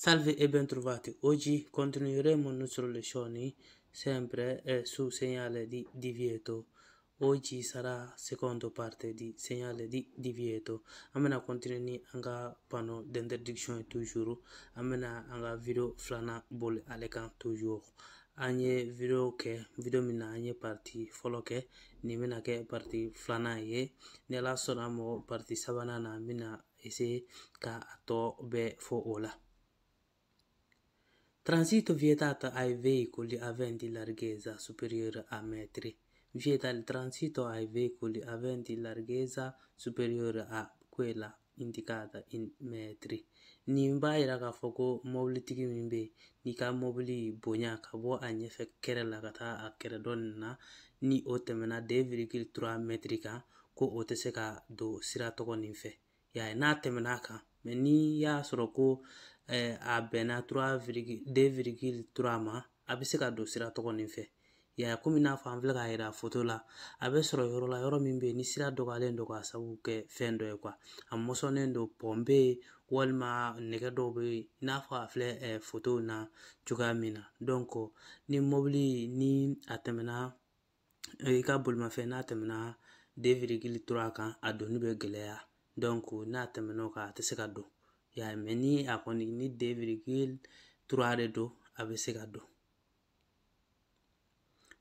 Salve e bentrovati. Oggi continueremo le nostre lezioni sempre su segnale di divieto. Oggi sarà seconda parte di segnale di divieto. Amena continue anga pano d'interdiction toujours. Amena anga video flana bol alekan toujours. Anye video ke video mina anye parti follow ke ni mina ke parti flana ye. Nela sona mo parti sabana na mina ese ka ato be fo ola. Transito vietato ai veicoli aventi larghezza superiore a metri. Vieta il transito ai veicoli aventi larghezza superiore a quella indicata in metri. Ni mba ira ka fɔ ko mobilitigi min be n'i ka mobili bonya ka bɔ a ɲɛfɛ kɛrɛ la ka taa a kɛrɛ dɔ na ni o tɛmɛna 2,3 metri kan ko o tɛ se ka don sira tɔgɔ nin fɛ. Y'a ye n'a tɛmɛna a kan mɛ ni y'a sɔrɔ ko a bɛnna 2,3 ma a bɛ se ka don sira tɔgɔ nin fɛ. Ya komi n'a fɔ an filɛ k'a yira foto la a bɛ sɔrɔ yɔrɔ la yɔrɔ min bɛ ni sira dɔgɔyalen don k'a sababu kɛ fɛn dɔ ye a mɔsɔnnen don pɔn bɛ yen walima nɛgɛ dɔw bɛ yen i n'a fɔ a filɛ foto na cogoya min na ni mobili ni a tɛmɛna i ka bolimafɛn n'a tɛmɛna 2,3 kan a donni bɛ gɛlɛya n'a tɛmɛna o kan a tɛ se ka don. Ya mɛ ni a kɔni ni 2,3 de don a bɛ se ka don.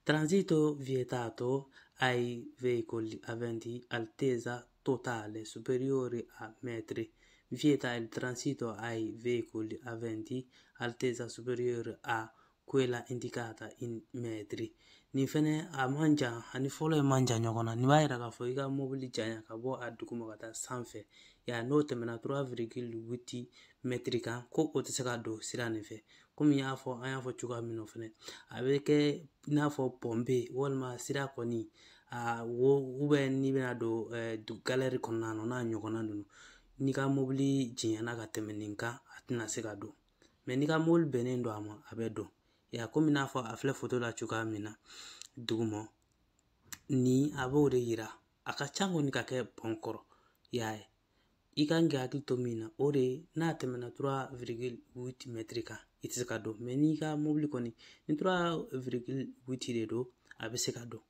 Transito vietato ai veicoli aventi altezza totale superiore a metri. Vieta il transito ai veicoli aventi altezza superiore a quella indicata in metri. Ni fɛnɛ a man jan ani fɔlɔ ye man jan ɲɔgɔn na ni b'a yira k'a fɔ i ka mobili janya ka bɔ a duguma ka taa sanfɛ n'o tɛmɛna 3,8 metri kan ko o tɛ se ka don sira nin fɛ komi an y'a fɔ cogoya min na fɛnɛ a bɛ kɛ i n'a fɔ pɔmpe walima sira kɔni n'i bɛna don galɛri kɔnɔna na n'a ɲɔgɔnna ninnu n'i ka mobili janyana ka tɛmɛ nin kan a tɛna se ka don mɛ n'i ka mobili bɛnnen don a ma a bɛ don. Komi n'a fɔ a filɛ foto la cogoya min na duguma ni a b'o de yira a ka ca kɔni ka kɛ pɔn kɔrɔ i kan k'i hakili to min na o de n'a tɛmɛna 3,8 metri kan i tɛ se ka don mɛ n'i ka mobili kɔni ni 3,8 de don a bɛ se ka don.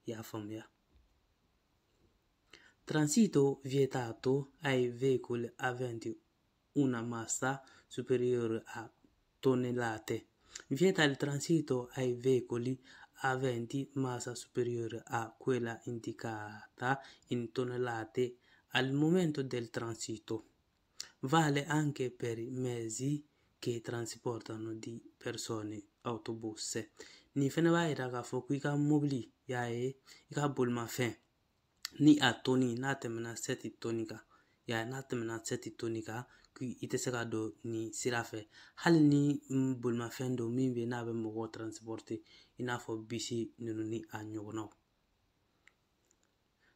I y'a faamuya. Transito vietato ai veicoli aventi una massa superiore a tonnellate. Vieta il transito ai veicoli aventi massa superiore a quella indicata in tonnellate al momento del transito. Vale anche per i mezzi che trasportano di persone, autobus. Ni fɛnɛ b'a yira k'a fɔ ko i ka mobili i ka bolimafɛn ni a toni n'a tɛmɛna 7 toni kan n'a tɛmɛna 7 toni kan i tɛ se ka don ni sira fɛ hali ni bolimafɛn don min bɛ n'a bɛ mɔgɔw transporter i n'a fɔ bisi ninnu ni a ɲɔgɔnnaw.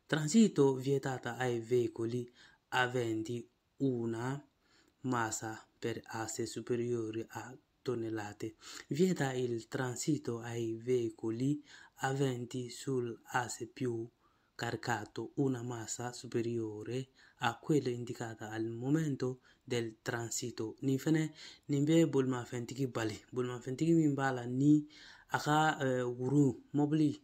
Transito vietata ai veicoli aventi una massa per asse superiore a tonnellate. Vieta il transito ai veicoli aventi sull'asse più caricato una massa superiore a quella indicata al momento del transito. Ni fɛnɛ nin bɛ bolimafɛntigi bali bolimafɛntigi min b'a la ni a ka mobili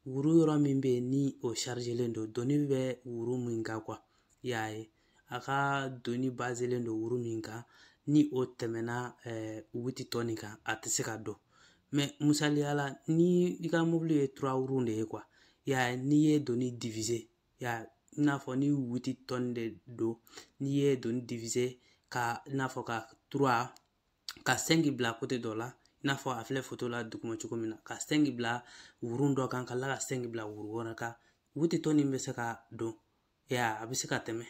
wuru yɔrɔ min bɛ yen ni o chargelen don doni bɛ wuru min kan y'a ye a ka doni baselen don wuru min kan ni o tɛmɛna 8 tɔni kan a tɛ se ka don mɛ misaliya la ni i ka mobili ye 3 wurun de ye y'a ye n'i ye doni diviser i n'a fɔ ni 8 tɔni de don n'i ye doni diviser ka i n'a fɔ ka 3 ka 5 bila côté dɔ la i n'a fɔ a filɛ foto la duguma cogo min na ka 5 bila wurun dɔ kan ka la ka 5 bila wuru wɛrɛ kan 8 tɔni bɛ se ka don a bɛ se ka tɛmɛ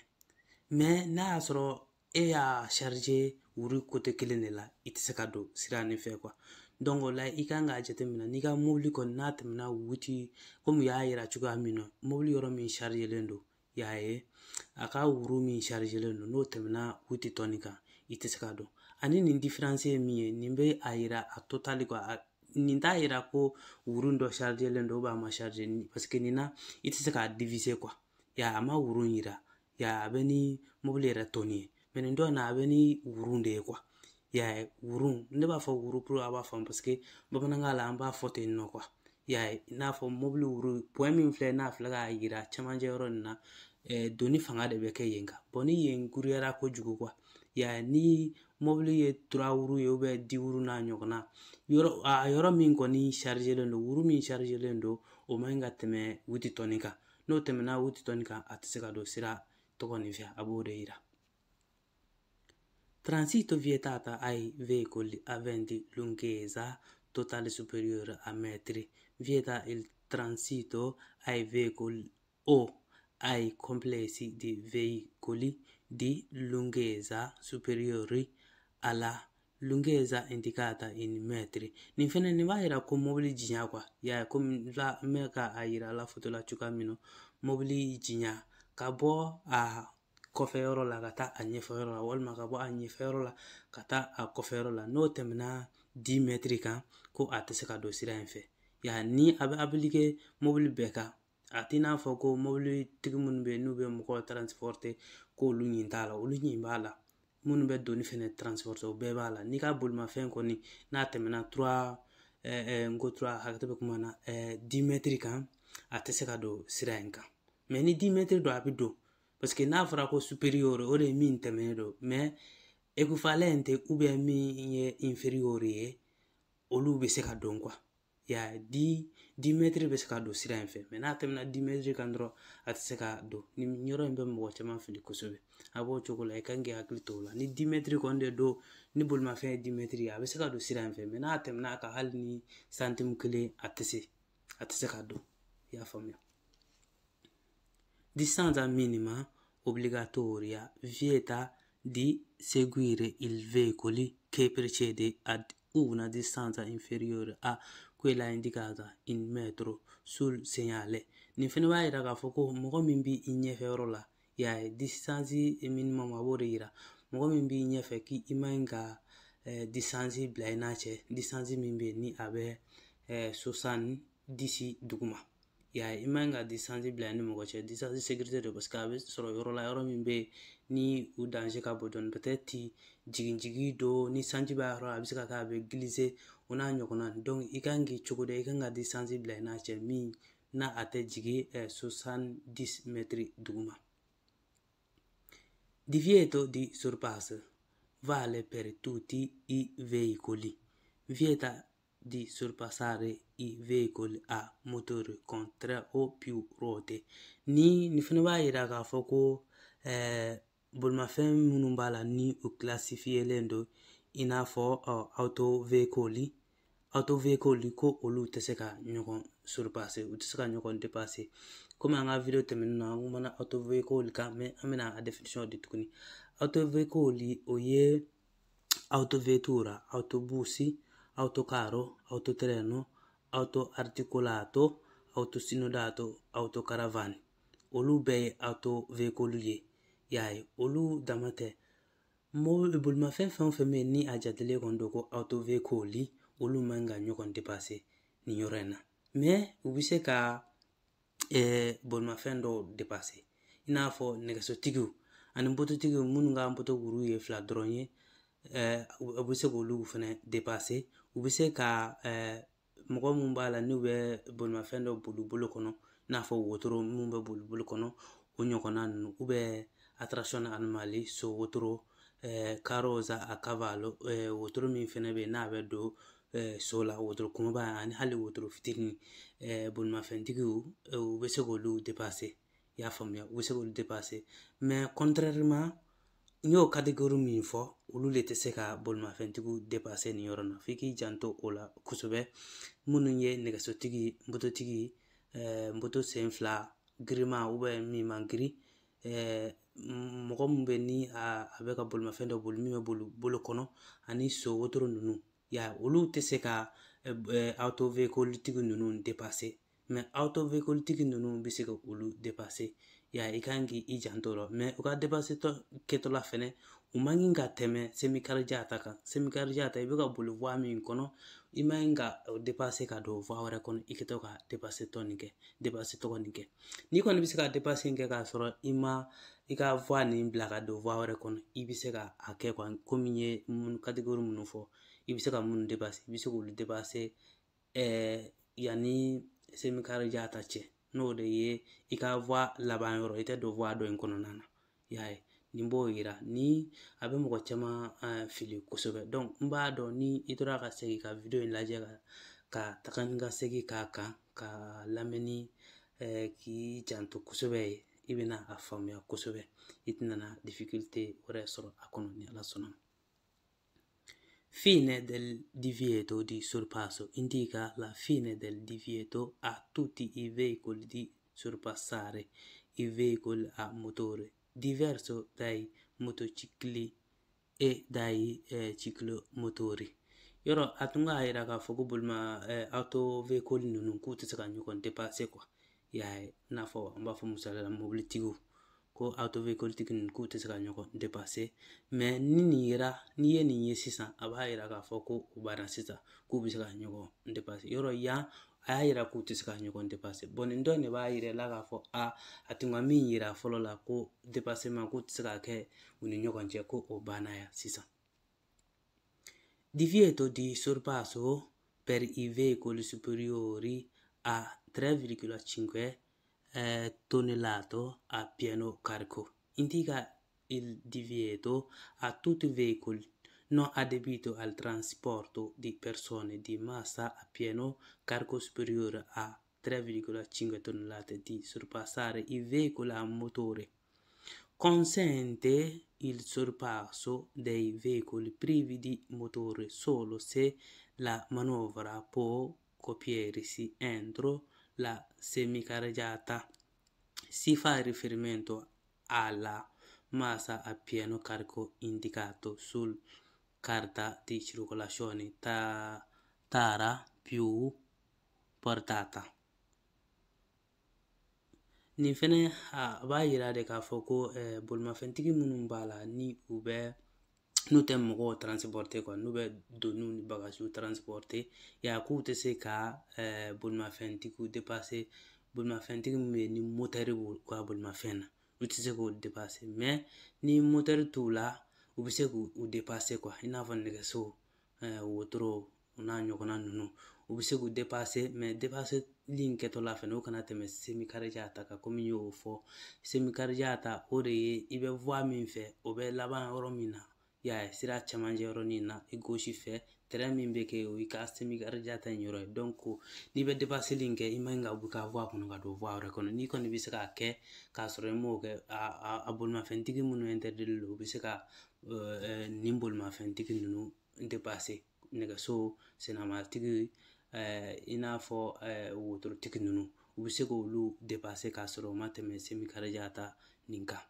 mɛ n'a y'a sɔrɔ e y'a charger wuru côté kelen de la i tɛ se ka don sira nin fɛ o la i kan k'a jateminɛ n'i ka mobili kɔni n'a tɛmɛna 8 komi y'a yira cogoya min na mobili yɔrɔ min chargelen don y'a ye a ka wuru min chargelen don n'o tɛmɛna 8 tɔni kan i tɛ se ka don ani nin différence ye min ye nin bɛ a yira a totali nin t'a yira ko wurun dɔ chargelen don a ma charger parce que nin na i tɛ se k'a diviser a ma wurun yira a bɛ ni mobili yɛrɛ tɔni ye mɛ nin dɔ in na a bɛ ni wurun de ye ya wuru ne b'a fɔ wuru pour a b'a faamu parce que bamanankan la an b'a fɔ ten nɔ quoi ya n'a fɔ mobili wuru point min filɛ n'a filɛ k'a yira cɛmancɛ yɔrɔ nin na doni fanga de bɛ kɛ yen kan bon ni yen guruyara kojugu quoi ya ni mobili ye tura wuru ye ubiyɛn di wuru n'a ɲɔgɔnna yɔrɔ min kɔni chargelen don wuru min chargelen don o man ka tɛmɛ wuti tɔni kan n'o tɛmɛna wuti tɔni kan a tɛ se ka don sira tɔgɔ nin fɛ a b'o de yira. Transito vietata ai veicoli aventi lunghezza totale superiore a metri. Vieta il transito ai veicoli o ai complessi di veicoli di lunghezza superiori alla lunghezza indicata in metri. Nin fɛnɛ nin b'a yira ko mobili jinya quoi ya komi la mɛ ka a yira la foto la cogoya min na mobili jinya ka bɔ a kɔfɛ yɔrɔ la ka taa a ɲɛfɛ yɔrɔ la walima ka bɔ a ɲɛfɛ yɔrɔ la ka taa a kɔfɛ yɔrɔ la n'o tɛmɛna 10 mètres kan ko a tɛ se ka don sira in fɛ ya ni a bɛ appliquer mobili bɛɛ kan a t'i n'a fɔ ko mobili tigi minnu bɛ yen n'u bɛ mɔgɔw transporter ko olu ɲin t'a la olu ɲin b'a la minnu bɛ doni fɛnɛ transporter o bɛɛ b'a la n'i ka bolimafɛn kɔni n'a tɛmɛna 3 hakɛto bɛ kuma na 10 mètres kan a tɛ se ka don sira in kan mais ni 10 mètres don a bɛ don parce que n'a fɔra ko supérieur o de ye min tɛmɛnen don mais équivalent ou bien min ye inférieur ye olu bɛ se ka don quoi ya 10 mètres bɛ se ka don sira in fɛ mais n'a tɛmɛna 10 mètres kan dɔrɔn a tɛ se ka don ni yɔrɔ in bɛ mɔgɔ caman fili kosɛbɛ a b'o cogo la i kan k'i hakili to o la ni 10 mètres kɔni de don ni bolimafɛn ye 10 mètres ye a bɛ se ka don sira in fɛ mais n'a tɛmɛna a kan hali ni centime kelen a tɛ se ka don i y'a faamuya. Distanza minima obbligatoria vieta di seguire il veicolo che precede ad una distanza inferiore a quella indicata in metro sul segnale. Nin fɛnɛ b'a yira k'a fɔ ko mɔgɔ min b'i ɲɛfɛ yɔrɔ la ya distance minimum a b'o de yira mɔgɔ min b'i ɲɛfɛ k'i man ka distance bila i n'a cɛ distance min bɛ ni a bɛ 70 duguma ya i man ka distance bila ni mɔgɔ cɛ distance sécurité de parce que a bɛ sɔrɔ yɔrɔ la yɔrɔ min bɛ ni u danger ka bon dɔɔni peut-être jigin don ni sanji b'a yɔrɔ la a bɛ se ka kɛ a bɛ glisser o n'a ɲɔgɔnna donc i kan k'i cogo dɔn i kan ka distance bila i n'a cɛ min n'a a tɛ jigin 70 mètres duguma. Divieto di sorpasso vale per tutti i veicoli. Vieta di sorpassare i veicoli a motore con 3 o più ruote. Ni fɛnɛ b'a yira k'a fɔ ko bolimafɛn minnu b'a la ni o classifielen don i n'a fɔ auto veicoli ko olu tɛ se ka ɲɔgɔn surpasser u tɛ se ka ɲɔgɔn dépasser komi an ka video tɛmɛnen na an kumana auto veicoli kan mais an bɛna a définition di tuguni auto veicoli o ye autovettura autobusi autocarro autotreno auto articolato autosinodato autocaravane olu bɛɛ ye auto veicoli ye y'a ye olu dama tɛ bolimafɛn fɛn o fɛn bɛ yen ni a jatelen kɔni don ko auto veicoli olu man ka ɲɔgɔn dépasser nin yɔrɔ in na mais u bɛ se ka bolimafɛn dɔw dépasser i n'a fɔ nɛgɛsotigiw ani mototigiw minnu ka moto wuru ye 2 dɔrɔn ye u bɛ se k'olu fana dépasser u bɛ se ka mɔgɔ mun b'a la n'u bɛ bolimafɛn dɔ boli bolo kɔnɔ i n'a fɔ wotoro mun bɛ boli bolo kɔnɔ o ɲɔgɔnna ninnu ou bien attrazione animali so wotoro carrozza a cavallo wotoro min fɛnɛ bɛ yen n'a bɛ don so la wotoro kumaba ani hali wotoro fitinin bolimafɛntigiw u bɛ se k'olu dépasser i y'a faamuya u bɛ se k'olu dépasser mais contrairement n y'o catégorie min fɔ olu de tɛ se ka bolimafɛntigiw dépasser nin yɔrɔ na f'i k'i janto o la kosɛbɛ minnu ye nɛgɛsotigi mototigi moto sen 2 girima ou bien min man girin mɔgɔ min bɛ ni a bɛ ka bolimafɛn dɔ boli min bɛ boli bolo kɔnɔ ani so wotoro ninnu ya olu tɛ se ka auto veicoli tigi ninnu dépasser mais auto veicoli tigi ninnu bɛ se ka olu dépasser ya i kan k'i janto o la mais u ka dépasser kɛtɔla fɛnɛ u man ka tɛmɛ semi-carré ta kan semi-carré ta i bɛ ka boli voie min kɔnɔ i man ka dépasser ka don voie wɛrɛ kɔnɔ i kɛtɔ ka dépasser tɔ nin kɛ n'i kɔni bɛ se ka dépasser kɛ k'a sɔrɔ i ma i ka voix nin bila ka don voix wɛrɛ kɔnɔ i bɛ se ka a kɛ komi n ye catégorie minnu fɔ i bɛ se ka minnu dépasser i bɛ se k'olu dépasser yanni semi-cardiata cɛ n'o de ye i ka voix laban yɔrɔ i tɛ don voix dɔ in kɔnɔna na i y'a ye nin b'o yira ni a bɛ mɔgɔ caman fili kosɛbɛ donc n b'a dɔn ni i tora ka segin ka video in lajɛ ka taga ni ka segin k'a kan ka lamɛnni k'i janto kosɛbɛ ye i bɛna a faamuya kosɛbɛ i tɛna difficulté wɛrɛ sɔrɔ a kɔnɔ ni Ala sɔnna. Fine del divieto di sorpasso indica la fine del divieto a tutti i veicoli di sorpassare i veicoli a motore, diverso dai motocicli e dai ciclomotori. Yɔrɔ a tun k'a yira k'a fɔ ko auto veicoli ninnu k'u tɛ se ka ɲɔgɔn dépasser quoi. Y'a ye i n'a fɔ an b'a fɔ misali la mobilitigiw ko auto veicoli tigi ninnu k'u tɛ se ka ɲɔgɔn dépasser mais ni ye nin ye sisan a b'a yira k'a fɔ ko u banna sisan k'u bɛ se ka ɲɔgɔn dépasser yɔrɔ yan a y'a yira k'u tɛ se ka ɲɔgɔn dépasser bon nin dɔ in de b'a yira la k'a fɔ a tun ka min yira fɔlɔ la ko dépassement k'u tɛ se ka kɛ u ni ɲɔgɔn cɛ ko o banna yan sisan. Divieto di sorpasso per i veicoli superiori a 3,5 tonnellate a pieno carico indica il divieto a tutti i veicoli non adibito al trasporto di persone di massa a pieno carico superiore a 3,5 tonnellate di sorpassare i veicoli a motore. Consente il sorpasso dei veicoli privi di motore solo se la manovra può compiersi entro la semicarreggiata. Si fa riferimento alla massa a pieno carico indicato sul carta di circolazione tara più portata. Nin fɛnɛ a b'a yira de k'a fɔ ko bolimafɛntigi minnu b'a la ni n'u tɛ mɔgɔw transporter quoi n'u bɛ doniw ni bagasiw transporter y'a k'u tɛ se ka bolimafɛntigiw dépasser bolimafɛntigi min bɛ yen ni motɛri b'u ka bolimafɛn na u tɛ se k'o dépasser mais ni motɛri t'u la u bɛ se k'u dépasser quoi i n'a fɔ nɛgɛso wotoro o n'a ɲɔgɔnna ninnu u bɛ se k'u dépasser mais dépasser in kɛtɔla fɛnɛ o kana tɛmɛ semi-carreggiata kan komi n y'o fɔ semi-carreggiata o de ye i bɛ voie min fɛ o bɛ laban yɔrɔ min na y'a ye sira cɛmancɛ yɔrɔnin na i gauche fɛ terrain min bɛ kɛ o y'i ka semi-carreggiata in yɔrɔ ye donc n'i bɛ dépasser in kɛ i man ka bɔ i ka voie kɔnɔ ka don voie wɛrɛ kɔnɔ n'i kɔni bɛ se k'a kɛ k'a sɔrɔ i m'o kɛ a bolimafɛntigi minnu interdit don u bɛ se ka nin bolimafɛntigi ninnu dépasser nɛgɛso sennamatigi i n'a fɔ wotorotigi ninnu u bɛ se k'olu dépasser k'a sɔrɔ u ma tɛmɛ semi-carreggiata nin kan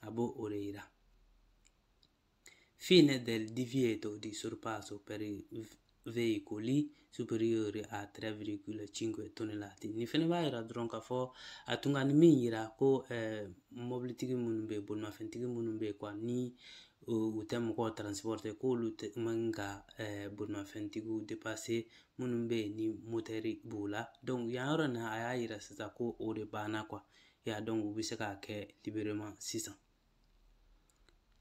a b'o o de yira. Fine del divieto di sorpasso per i veicoli superiori a 3,5 tonnellate. Nin fɛnɛ b'a yira dɔrɔn k'a fɔ a tun ka ni min yira ko mobilitigi minnu bɛ yen bolimafɛntigi minnu bɛ yen quoi ni u tɛ mɔgɔw transporter k'olu man ka bolimafɛntigiw dépasser minnu bɛ yen ni motɛri b'u la donc yan yɔrɔ na a y'a yira sisan ko o de banna quoi ya donc u bɛ se k'a kɛ librement sisan.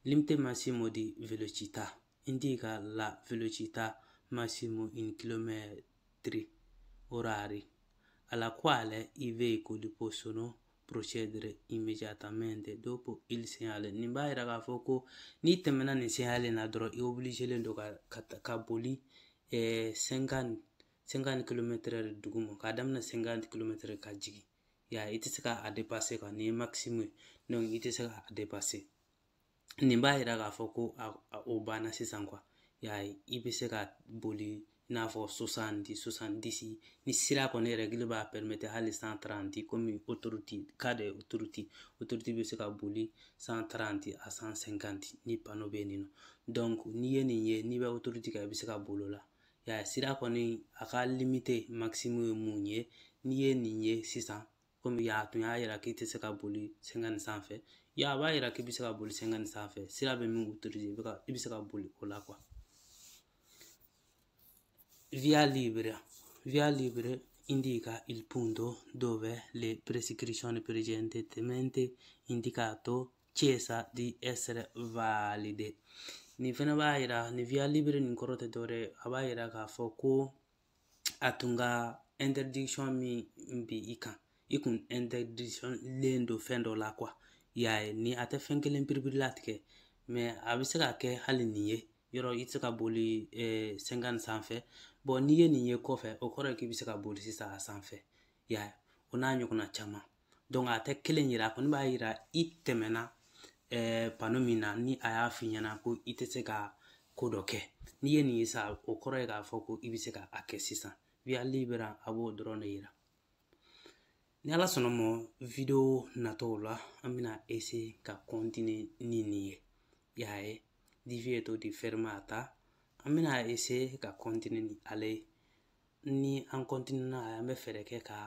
Limite massimo di velocità indica la velocità massimo in chilometri orari alla quale i veicoli possono procedere immediatamente dopo il segnale. Nin b'a yira k'a fɔ ko n'i tɛmɛna nin segnale na dɔrɔn i obligelen don ka boli 50 km/h duguma k'a daminɛ 50 km ka jigin y'a i tɛ se k'a dépasser quoi nin ye maximum ye donc i tɛ se k'a dépasser. Nin b'a yira k'a fɔ ko o banna sisan quoi y'a ye i bɛ se ka boli i n'a fɔ 70 ni sira kɔni règle b'a permettre hali 130 komi cas de autorité bɛ se ka boli 130 à 150 ni panneau bɛ yen nɔ donc n'i ye nin ye n'i bɛ autorité kan i bɛ se ka boli o la y'a ye sira kɔni a ka limite maximum ye mun ye n'i ye nin ye sisan komi tun y'a yira k'i tɛ se ka boli 50 sanfɛ a b'a yira k'i bɛ se ka boli 50 sanfɛ sira bɛ min autorisé i bɛ se ka boli o la quoi. Via libera indica il punto dove le prescrizioni precedentemente indicato cessa di essere valide. Ni fana b'a yira ni via libre nin kɔrɔ tɛ dɔwɛrɛ a b'a yira k'a fɔ ko a tun ka interdiction min bi i kan i kun interdiction len do fɛn dɔ la quoi y'a ye ni a tɛ fɛn kelen piripiri latigɛ mais a bɛ se ka kɛ hali nin ye yɔrɔ i tɛ se ka boli 50 sanfɛ bon n'i ye nin ye kɔfɛ o kɔrɔ ye k'i bɛ se ka boli sisan a sanfɛ y'a ye o n'a ɲɔgɔnna caman donc a tɛ kelen yira a kɔni b'a yira i tɛmɛna pano min na ni a y'a f'i ɲɛna ko i tɛ se ka ko dɔ kɛ n'i ye nin ye sa o kɔrɔ ye k'a fɔ ko i bɛ se ka a kɛ sisan via libre a b'o dɔrɔn de yira ni ala sɔnna ma video natɔw la an bɛna essayer ka continuer ni nin ye y'a ye divieto di fermata an bɛna essayer ka continuer ni ale ye ni an continue na an bɛ fɛɛrɛ kɛ ka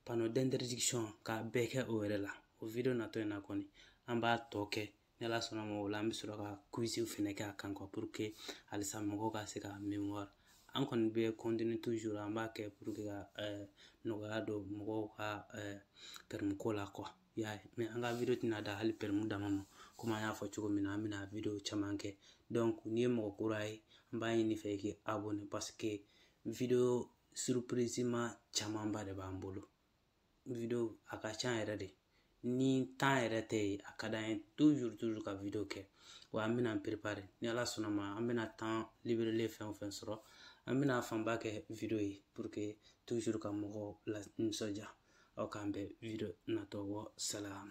panneau d'interdiction ka bɛɛ kɛ o yɛrɛ la o video natɔ in na kɔni an b'a tɔ kɛ ni ala sɔnna ma o la an bɛ sɔrɔ ka quiz fɛnɛ kɛ a kan quoi pour que halisa mɔgɔw ka se ka mémoire an kɔni bɛ continuer toujours an b'a kɛ pour que ka nɔgɔya don mɔgɔw ka permis ko la quoi y'a ye mais an ka video tɛna da hali permis dama ma comme an y'a fɔ cogo min na an bɛna video caman kɛ donc n'i ye mɔgɔ kura ye an b'a ɲini fɛ i k'i abonné parce que video surprise ma camanba de b'an bolo video a ka ca yɛrɛ de ni temps yɛrɛ tɛ yen a ka d'an ye toujours ka video kɛ wa an bɛna préparer ni ala sɔnna ma an bɛna temps libéré fɛn o fɛn sɔrɔ an bɛna fanba kɛ video ye pour que toujours ka mɔgɔw la nisɔndiya aw k'an bɛn video natɔ wɔ salam